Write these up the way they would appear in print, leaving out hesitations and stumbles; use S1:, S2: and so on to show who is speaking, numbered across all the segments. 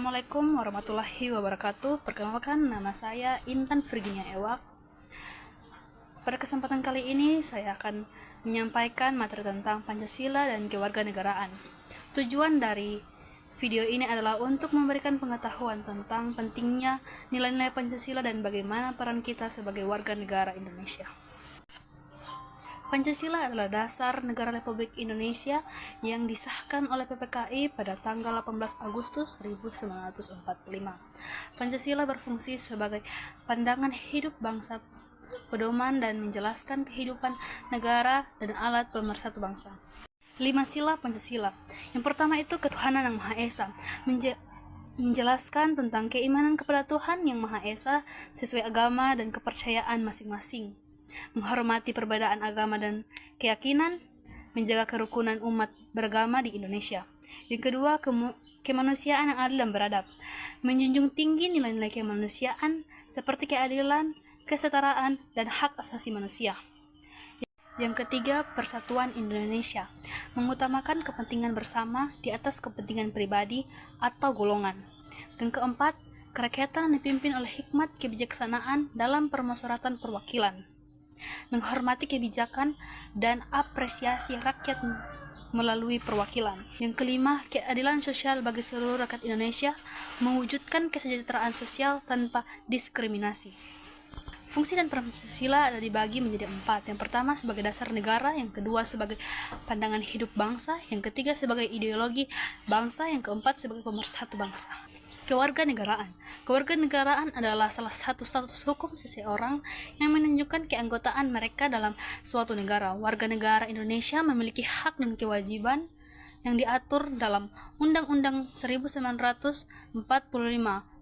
S1: Assalamualaikum warahmatullahi wabarakatuh. Perkenalkan, nama saya Intan Virginia Ewak. Pada kesempatan kali ini saya akan menyampaikan materi tentang Pancasila dan kewarganegaraan. Tujuan dari video ini adalah untuk memberikan pengetahuan tentang pentingnya nilai-nilai Pancasila dan bagaimana peran kita sebagai warga negara Indonesia. Pancasila adalah dasar negara Republik Indonesia yang disahkan oleh PPKI pada tanggal 18 Agustus 1945. Pancasila berfungsi sebagai pandangan hidup bangsa, pedoman dan menjelaskan kehidupan negara dan alat pemersatu bangsa. 5 sila Pancasila. Yang pertama itu ketuhanan yang Maha Esa, menjelaskan tentang keimanan kepada Tuhan yang Maha Esa sesuai agama dan kepercayaan masing-masing, menghormati perbedaan agama dan keyakinan, menjaga kerukunan umat beragama di Indonesia. Yang kedua, kemanusiaan yang adil dan beradab, menjunjung tinggi nilai-nilai kemanusiaan seperti keadilan, kesetaraan, dan hak asasi manusia. Yang ketiga, persatuan Indonesia, mengutamakan kepentingan bersama di atas kepentingan pribadi atau golongan. Yang keempat, kerakyatan dipimpin oleh hikmat kebijaksanaan dalam permusyawaratan perwakilan, menghormati kebijakan dan apresiasi rakyat melalui perwakilan. Yang kelima, keadilan sosial bagi seluruh rakyat Indonesia, mewujudkan kesejahteraan sosial tanpa diskriminasi. Fungsi dan peran Pancasila dibagi menjadi 4. Yang pertama sebagai dasar negara, yang kedua sebagai pandangan hidup bangsa, yang ketiga sebagai ideologi bangsa, yang keempat sebagai pemersatu bangsa. Kewarganegaraan. Kewarganegaraan adalah salah satu status hukum seseorang yang menunjukkan keanggotaan mereka dalam suatu negara. Warga negara Indonesia memiliki hak dan kewajiban yang diatur dalam Undang-Undang 1945,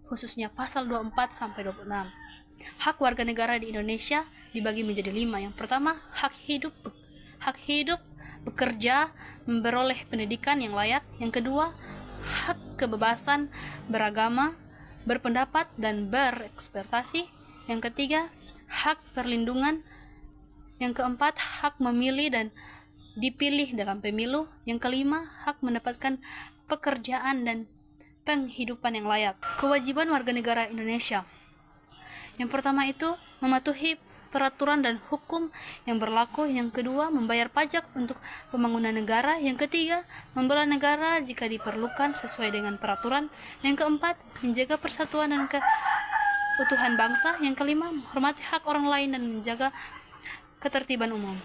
S1: khususnya pasal 24 sampai 26. Hak warga negara di Indonesia dibagi menjadi 5. Yang pertama, hak hidup, bekerja, memperoleh pendidikan yang layak. Yang kedua, hak kebebasan beragama, berpendapat dan berekspresi. Yang ketiga, hak perlindungan. Yang keempat, hak memilih dan dipilih dalam pemilu. Yang kelima, hak mendapatkan pekerjaan dan penghidupan yang layak. Kewajiban warga negara Indonesia. Yang pertama itu mematuhi peraturan dan hukum yang berlaku. Yang kedua, membayar pajak untuk pembangunan negara. Yang ketiga, membela negara jika diperlukan sesuai dengan peraturan. Yang keempat, menjaga persatuan dan keutuhan bangsa. Yang kelima, menghormati hak orang lain dan menjaga ketertiban umum.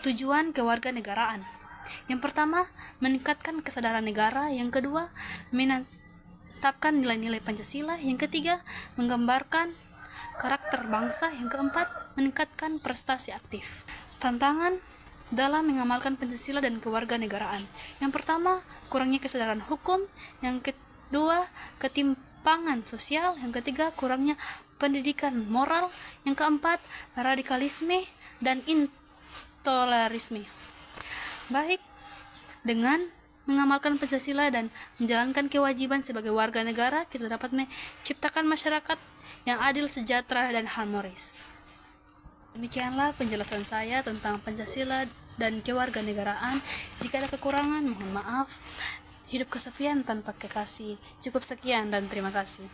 S1: Tujuan kewarganegaraan. Yang pertama, meningkatkan kesadaran negara. Yang kedua, menetapkan nilai-nilai Pancasila. Yang ketiga, menggambarkan karakter bangsa. Yang keempat, meningkatkan prestasi aktif. Tantangan dalam mengamalkan Pancasila dan kewarganegaraan. Yang pertama, kurangnya kesadaran hukum. Yang kedua, ketimpangan sosial. Yang ketiga, kurangnya pendidikan moral. Yang keempat, radikalisme dan intolerisme. Baik, dengan mengamalkan Pancasila dan menjalankan kewajiban sebagai warga negara, kita dapat menciptakan masyarakat yang adil, sejahtera, dan harmonis. Demikianlah penjelasan saya tentang Pancasila dan kewarganegaraan. Jika ada kekurangan, mohon maaf. Hidup kesepian tanpa kekasih. Cukup sekian dan terima kasih.